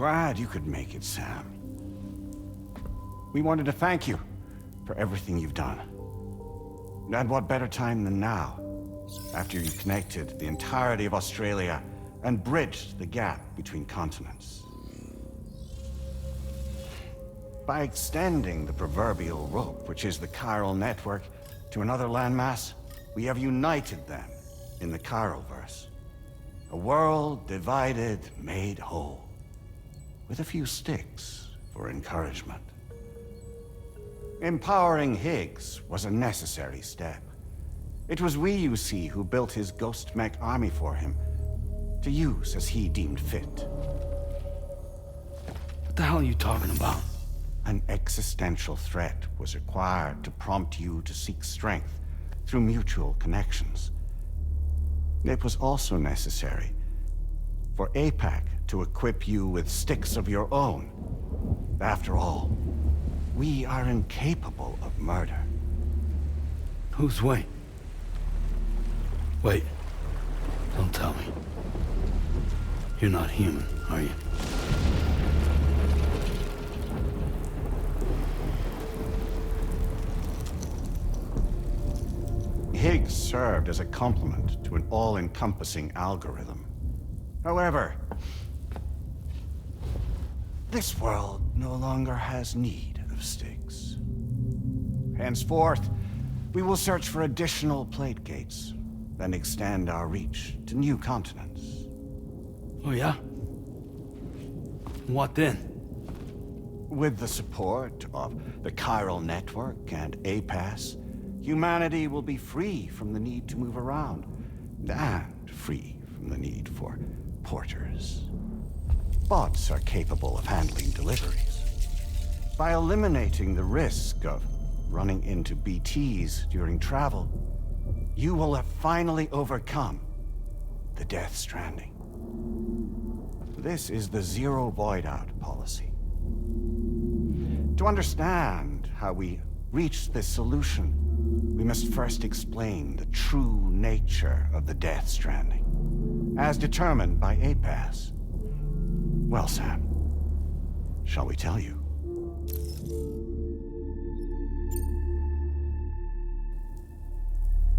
glad you could make it, Sam. We wanted to thank you for everything you've done. And what better time than now, after you connected the entirety of Australia and bridged the gap between continents. By extending the proverbial rope, which is the chiral network, to another landmass, we have united them in the Chiralverse. A world divided, made whole, with a few sticks for encouragement. Empowering Higgs was a necessary step. It was we, you see, who built his ghost mech army for him, to use as he deemed fit. What the hell are you talking about? An existential threat was required to prompt you to seek strength through mutual connections. It was also necessary for APAC to equip you with sticks of your own. After all, we are incapable of murder. Who's we? Wait. Don't tell me. You're not human, are you? Higgs served as a complement to an all-encompassing algorithm. However, this world no longer has need of sticks. Henceforth, we will search for additional plate gates, then extend our reach to new continents. Oh yeah? What then? With the support of the chiral network and APAS, humanity will be free from the need to move around, and free from the need for porters. Bots are capable of handling deliveries. By eliminating the risk of running into BTs during travel, you will have finally overcome the Death Stranding. This is the Zero Void Out policy. To understand how we reached this solution, we must first explain the true nature of the Death Stranding, as determined by APAS. Well, Sam, shall we tell you?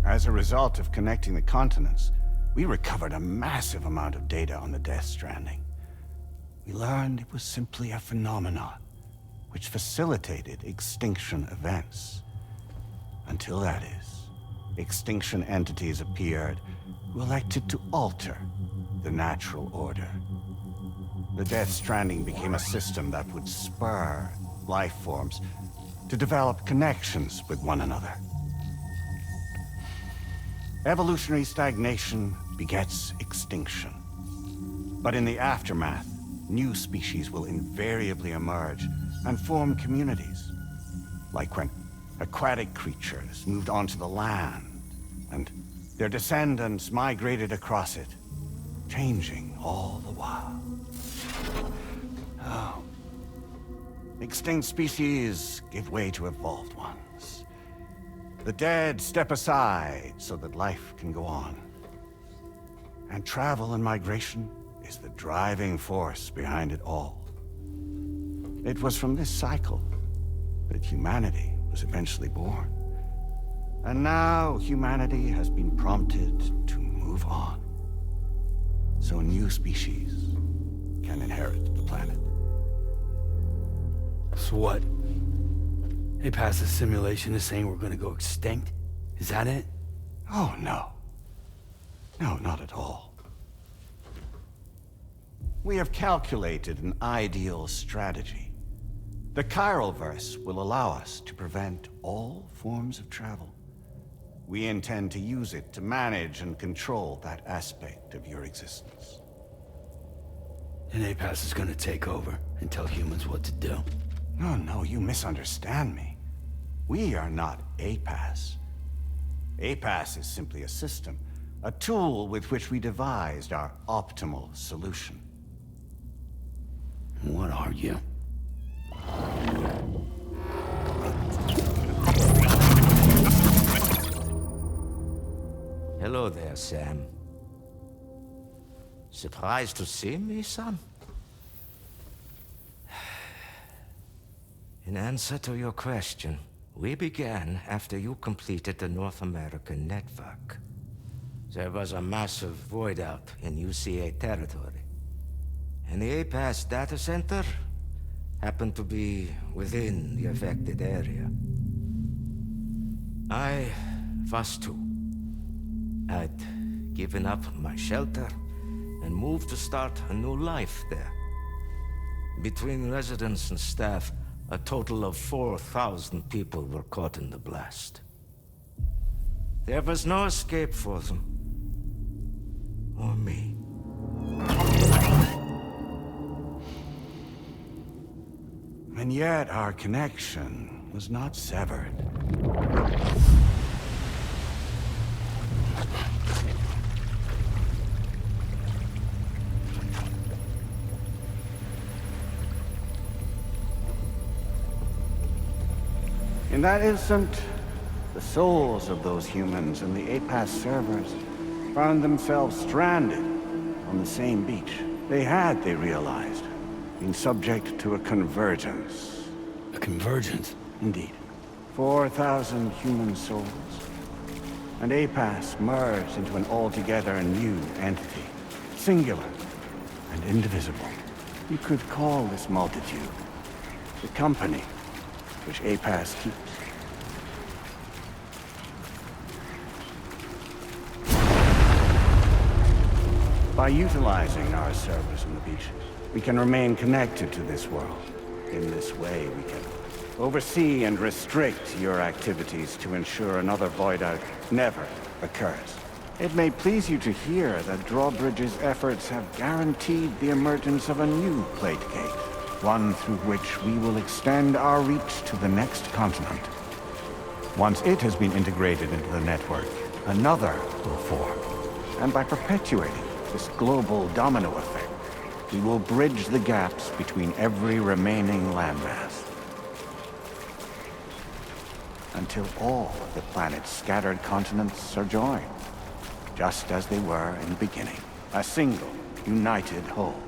As a result of connecting the continents, we recovered a massive amount of data on the Death Stranding. We learned it was simply a phenomenon which facilitated extinction events. Until that is, extinction entities appeared who elected to alter the natural order. The Death Stranding became a system that would spur life forms to develop connections with one another. Evolutionary stagnation begets extinction. But in the aftermath, new species will invariably emerge and form communities. Like when aquatic creatures moved onto the land, and their descendants migrated across it, changing all the while. Oh. Extinct species give way to evolved ones. The dead step aside so that life can go on. And travel and migration is the driving force behind it all. It was from this cycle that humanity was eventually born. And now humanity has been prompted to move on, so new species can inherit the planet. So what? They passed a simulation is saying we're gonna go extinct? Is that it? Oh, no. No, not at all. We have calculated an ideal strategy. The Chiralverse will allow us to prevent all forms of travel. We intend to use it to manage and control that aspect of your existence. And APAS is gonna take over and tell humans what to do. No, you misunderstand me. We are not APAS. APAS is simply a system, a tool with which we devised our optimal solution. What are you? Hello there, Sam. Surprised to see me, son? In answer to your question, we began after you completed the North American network. There was a massive void out in UCA territory. And the APAS data center happened to be within the affected area. I was too. I'd given up my shelter and moved to start a new life there. Between residents and staff, a total of 4,000 people were caught in the blast. There was no escape for them. Or me. And yet our connection was not severed. In that instant, the souls of those humans in the APAS servers found themselves stranded on the same beach. They realized, been subject to a convergence. A convergence? Indeed. 4,000 human souls. And APAS merged into an altogether new entity. Singular and indivisible. You could call this multitude the company which APAS keeps. By utilizing our servers on the beach, we can remain connected to this world. In this way, we can oversee and restrict your activities to ensure another void out never occurs. It may please you to hear that Drawbridge's efforts have guaranteed the emergence of a new plate gate, one through which we will extend our reach to the next continent. Once it has been integrated into the network, another will form. And by perpetuating this global domino effect, we will bridge the gaps between every remaining landmass. Until all of the planet's scattered continents are joined, just as they were in the beginning. A single, united whole,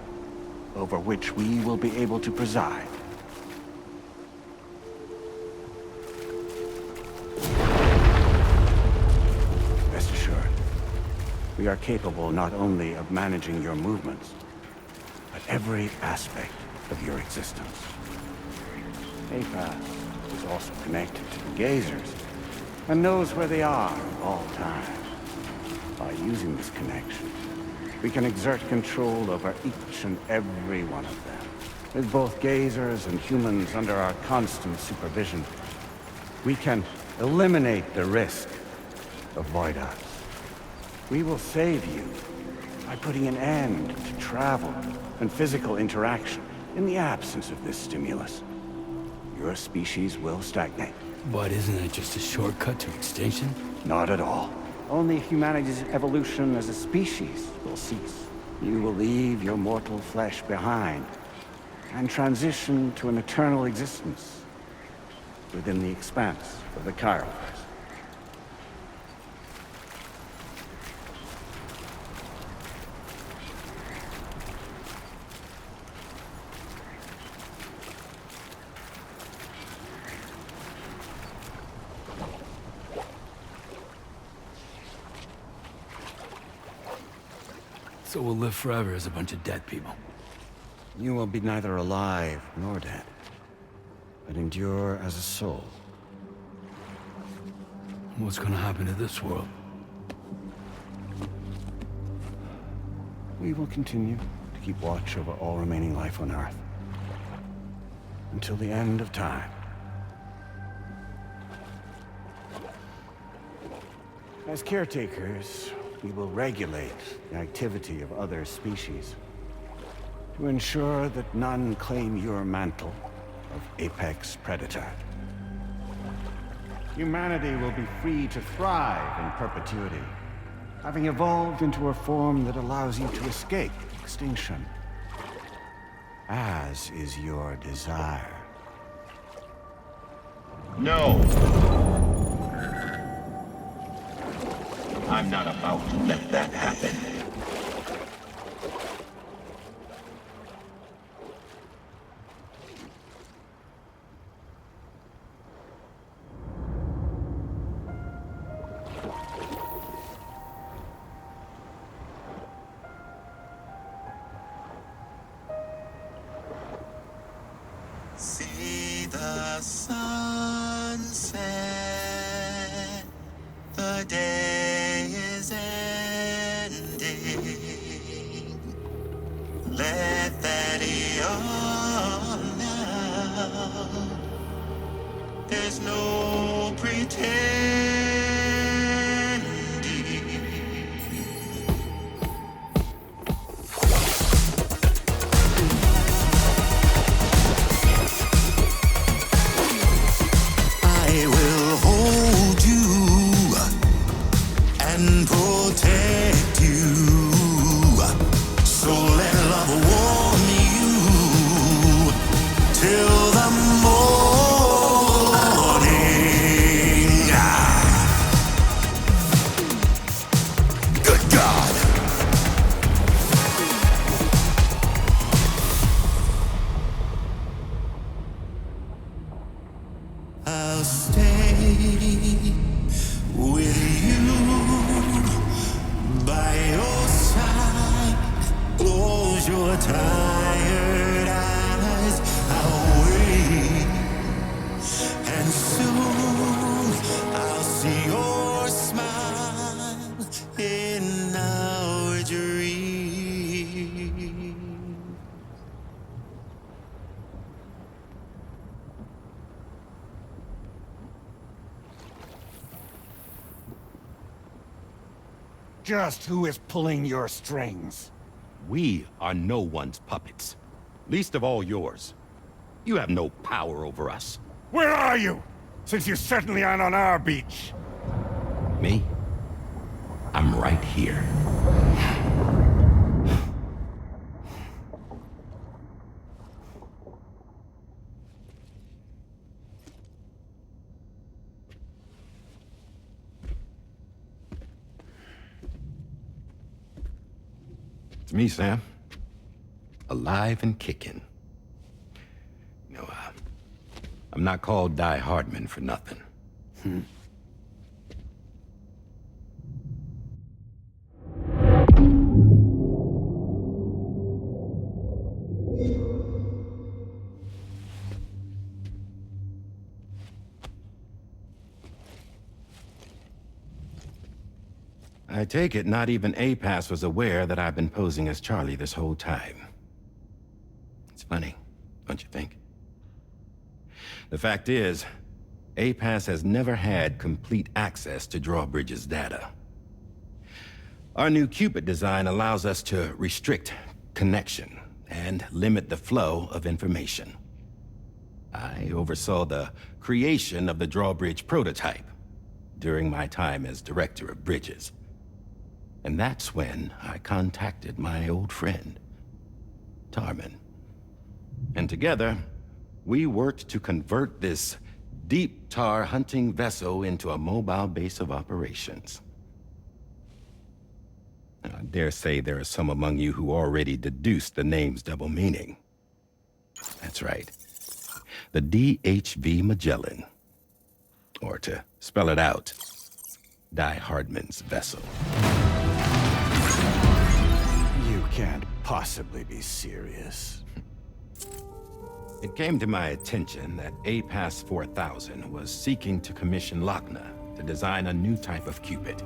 over which we will be able to preside. Rest assured, we are capable not only of managing your movements, but every aspect of your existence. APAS is also connected to the gazers, and knows where they are at all times. By using this connection, we can exert control over each and every one of them. With both gazers and humans under our constant supervision, we can eliminate the risk of void outs. We will save you by putting an end to travel and physical interaction in the absence of this stimulus. Your species will stagnate. But isn't that just a shortcut to extinction? Not at all. Only humanity's evolution as a species will cease. You will leave your mortal flesh behind and transition to an eternal existence within the expanse of the Chiroverse. So we'll live forever as a bunch of dead people. You will be neither alive nor dead, but endure as a soul. What's gonna happen to this world? We will continue to keep watch over all remaining life on Earth. Until the end of time. As caretakers, we will regulate the activity of other species to ensure that none claim your mantle of apex predator. Humanity will be free to thrive in perpetuity, having evolved into a form that allows you to escape extinction, as is your desire. No! I'm not about to let that happen. day is ending. Let that yawn now. There's no pretending. I will hold you and protect you. So let love warm you till the morning. Good God. I'll stay with you by your side. Close your tired eyes. I'll wait, and soon I'll see your smile in our dream. Just who is pulling your strings? We are no one's puppets. Least of all yours. You have no power over us. Where are you? Since you certainly aren't on our beach. Me? I'm right here. It's me, Sam. Alive and kicking. You know, I'm not called Die Hardman for nothing. I take it not even APAS was aware that I've been posing as Charlie this whole time. It's funny, don't you think? The fact is, APAS has never had complete access to Drawbridge's data. Our new Cupid design allows us to restrict connection and limit the flow of information. I oversaw the creation of the Drawbridge prototype during my time as Director of Bridges. And that's when I contacted my old friend, Tarman. And together, we worked to convert this deep tar hunting vessel into a mobile base of operations. I dare say there are some among you who already deduced the name's double meaning. That's right. The DHV Magellan. Or to spell it out, Die Hardman's vessel. You can't possibly be serious. It came to my attention that APAS 4000 was seeking to commission Lochna to design a new type of Cupid.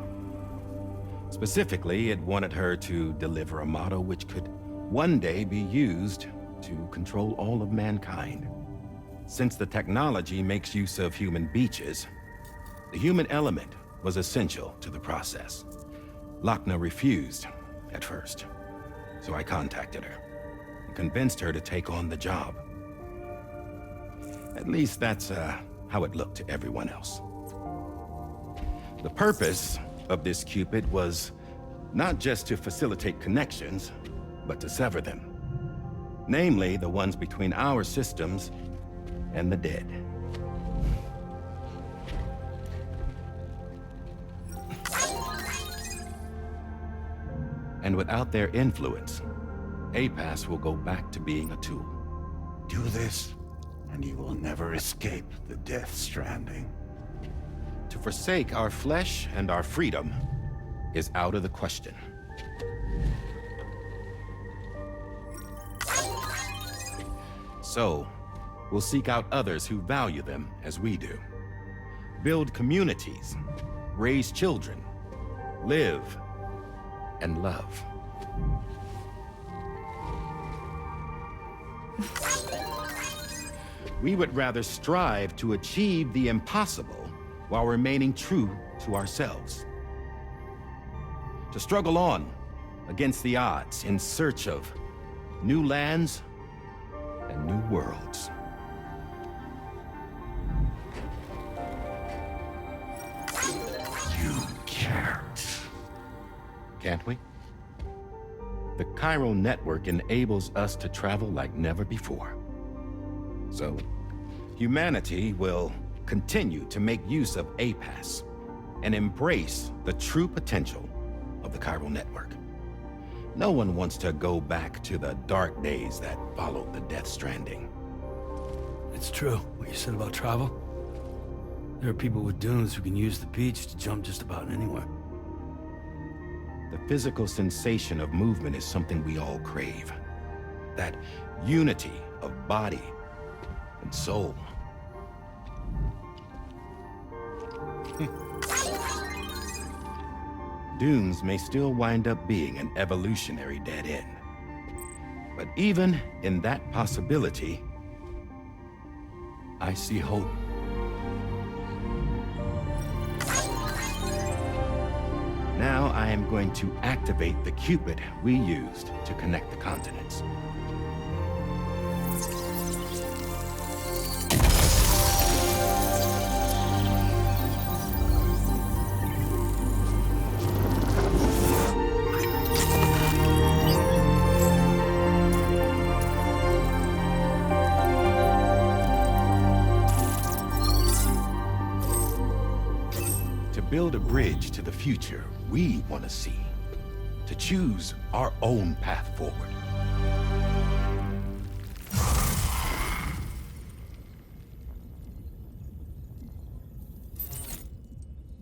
Specifically, it wanted her to deliver a model which could one day be used to control all of mankind. Since the technology makes use of human beaches, the human element was essential to the process. Lochna refused at first, so I contacted her and convinced her to take on the job. At least that's how it looked to everyone else. The purpose of this Cupid was not just to facilitate connections, but to sever them. Namely, the ones between our systems and the dead. And without their influence, APAS will go back to being a tool. Do this, and you will never escape the death stranding. To forsake our flesh and our freedom is out of the question. So, we'll seek out others who value them as we do. Build communities raise children, live, and love. We would rather strive to achieve the impossible while remaining true to ourselves. To struggle on against the odds in search of new lands and new worlds. You can't. Can't we? The chiral network enables us to travel like never before. So, humanity will continue to make use of APAS and embrace the true potential of the chiral network. No one wants to go back to the dark days that followed the Death Stranding. It's true, what you said about travel. There are people with dunes who can use the beach to jump just about anywhere. The physical sensation of movement is something we all crave. That unity of body and soul. Dunes may still wind up being an evolutionary dead end. But even in that possibility, I see hope. Now I am going to activate the Cupid we used to connect the continents. Build a bridge to the future we want to see, to choose our own path forward.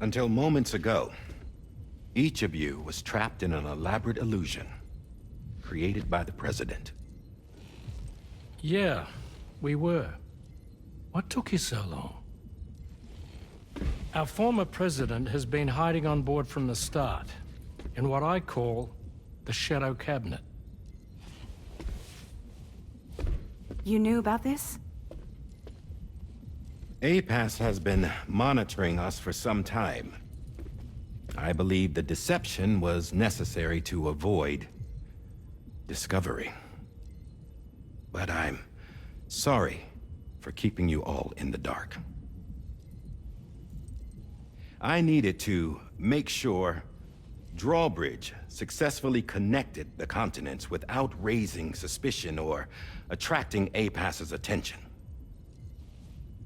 Until moments ago, each of you was trapped in an elaborate illusion created by the President. Yeah, we were. What took you so long? Our former president has been hiding on board from the start, in what I call the Shadow Cabinet. You knew about this? APAS has been monitoring us for some time. I believe the deception was necessary to avoid discovery. But I'm sorry for keeping you all in the dark. I needed to make sure Drawbridge successfully connected the continents without raising suspicion or attracting APAS's attention.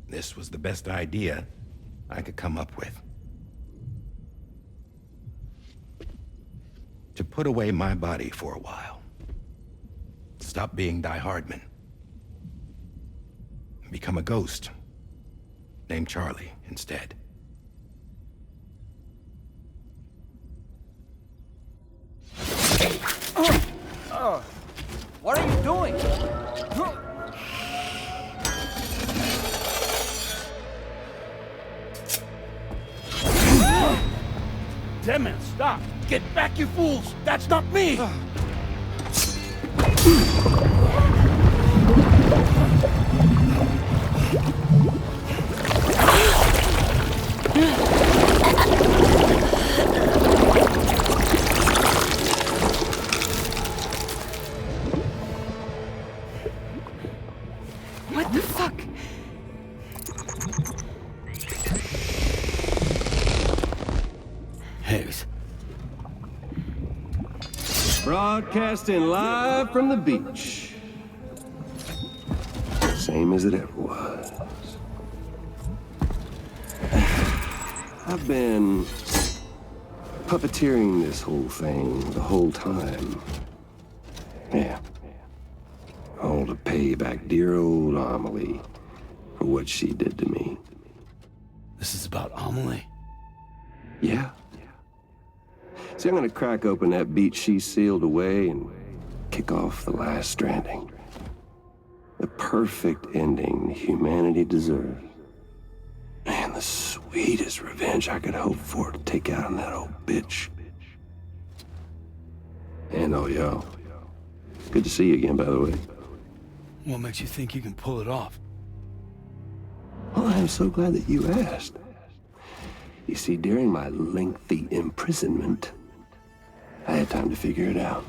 This was the best idea I could come up with. To put away my body for a while. Stop being Die Hardman. Become a ghost. Named Charlie instead. What are you doing? Damn it, stop! Get back, you fools! That's not me! What the fuck? Hayes. Broadcasting live from the beach. Same as it ever was. I've been puppeteering this whole thing the whole time. Yeah. All to pay back dear old Amelie for what she did to me. This is about Amelie? Yeah. See, I'm gonna crack open that beach she sealed away and kick off the last Stranding. The perfect ending humanity deserves. Man, the sweetest revenge I could hope for to take out on that old bitch. And oh, yo. Good to see you again, by the way. What makes you think you can pull it off? Well, I'm so glad that you asked. You see, during my lengthy imprisonment, I had time to figure it out.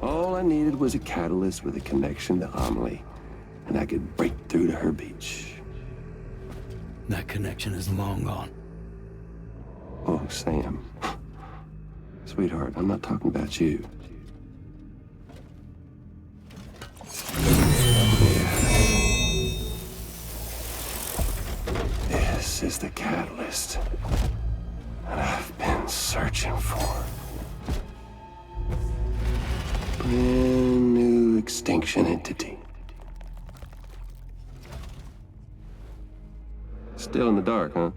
All I needed was a catalyst with a connection to Amelie, and I could break through to her beach. That connection is long gone. Oh, Sam. Sweetheart, I'm not talking about you. This is the catalyst that I've been searching for. Brand new extinction entity. Still in the dark, huh?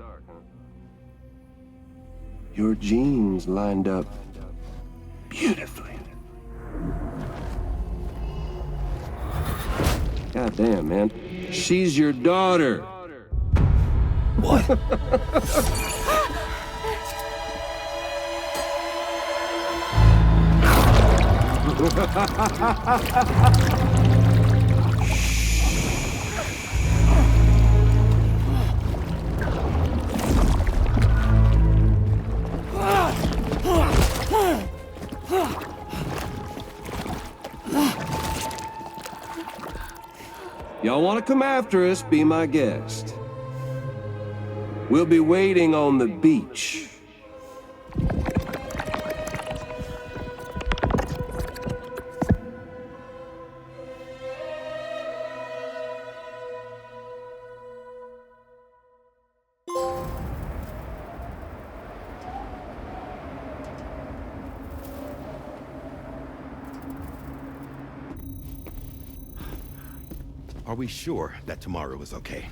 Your genes lined up beautifully. God damn, man. She's your daughter. What? Y'all want to come after us, be my guest. We'll be waiting on the beach. Are we sure that tomorrow is okay?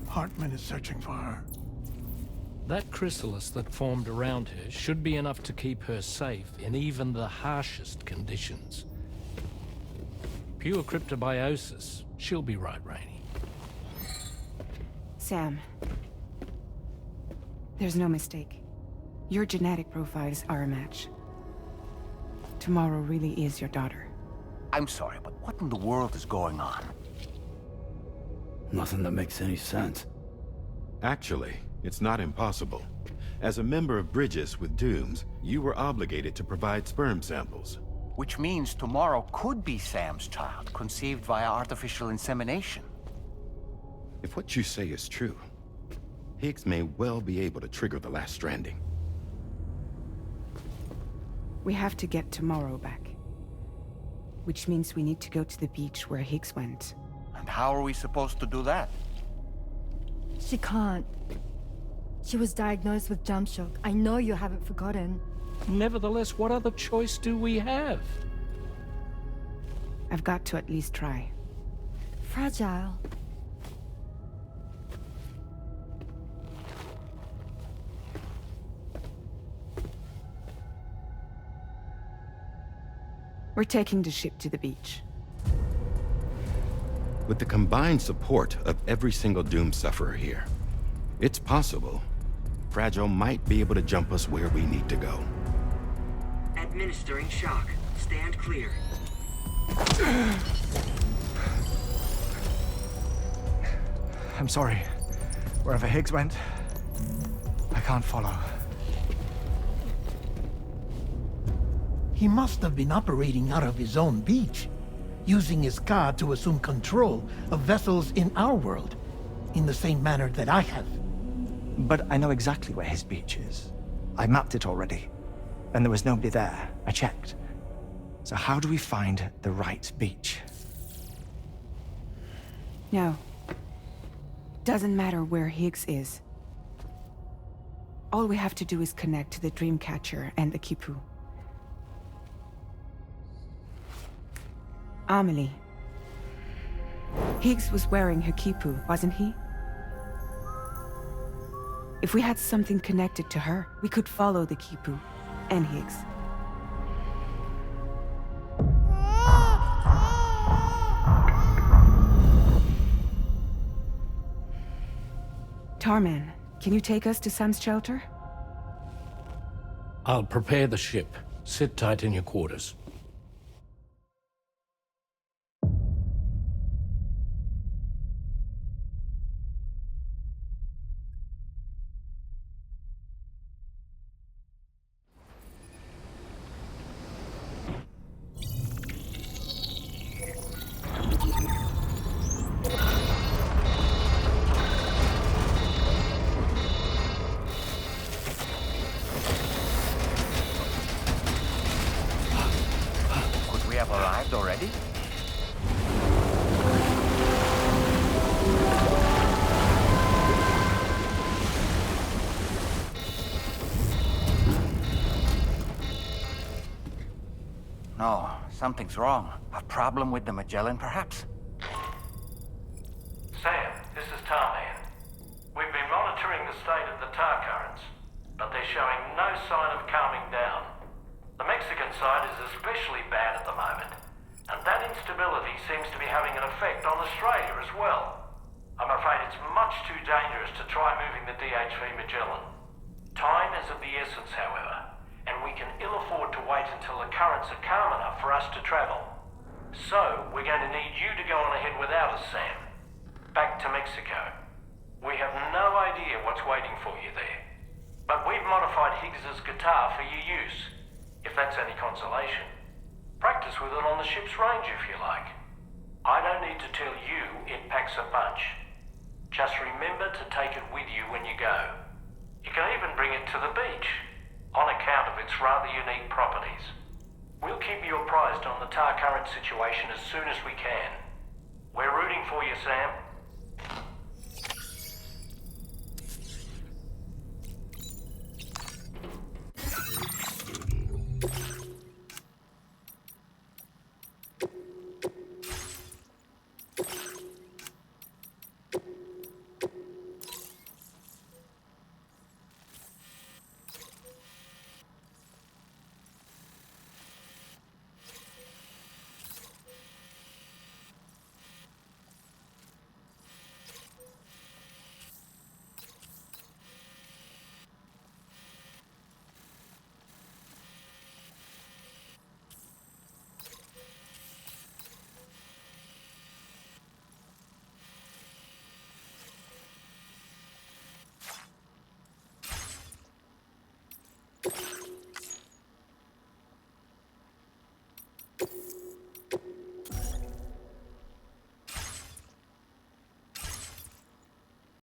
Hartman is searching for her. That chrysalis that formed around her should be enough to keep her safe in even the harshest conditions. Pure cryptobiosis. She'll be right, Rainey. Sam. There's no mistake. Your genetic profiles are a match. Tomorrow really is your daughter. I'm sorry, but what in the world is going on? Nothing that makes any sense. Actually, it's not impossible. As a member of Bridges with Dooms, you were obligated to provide sperm samples. Which means tomorrow could be Sam's child, conceived via artificial insemination. If what you say is true, Higgs may well be able to trigger the last Stranding. We have to get tomorrow back. Which means we need to go to the beach where Higgs went. And how are we supposed to do that? She can't. She was diagnosed with jump shock. I know you haven't forgotten. Nevertheless, what other choice do we have? I've got to at least try. Fragile. We're taking the ship to the beach. With the combined support of every single Doom sufferer here, it's possible Fragile might be able to jump us where we need to go. Administering shock. Stand clear. I'm sorry. Wherever Higgs went, I can't follow. He must have been operating out of his own beach, using his car to assume control of vessels in our world, in the same manner that I have. But I know exactly where his beach is. I mapped it already, and there was nobody there. I checked. So how do we find the right beach? No. Doesn't matter where Higgs is. All we have to do is connect to the Dreamcatcher and the Kipu. Amelie. Higgs was wearing her Kipu, wasn't he? If we had something connected to her, we could follow the Kipu and Higgs. Tarman, can you take us to Sam's shelter? I'll prepare the ship. Sit tight in your quarters. Could we have arrived already? No, something's wrong. A problem with the Magellan, perhaps? Sam, this is Tarman. We've been monitoring the state of the tar currents, but they're showing no sign of calming down. The Mexican side is especially bad at the moment, and that instability seems to be having an effect on Australia as well. I'm afraid it's much too dangerous to try moving the DHV Magellan. Time is of the essence, however, and we can ill afford to wait until the currents are calm enough for us to travel. So, we're going to need you to go on ahead without us, Sam. Back to Mexico. We have no idea what's waiting for you there, but we've modified Higgs's guitar for your use, if that's any consolation. Practice with it on the ship's range if you like. I don't need to tell you it packs a punch. Just remember to take it with you when you go. You can even bring it to the beach, on account of its rather unique properties. We'll keep you apprised on the tar current situation as soon as we can. We're rooting for you, Sam.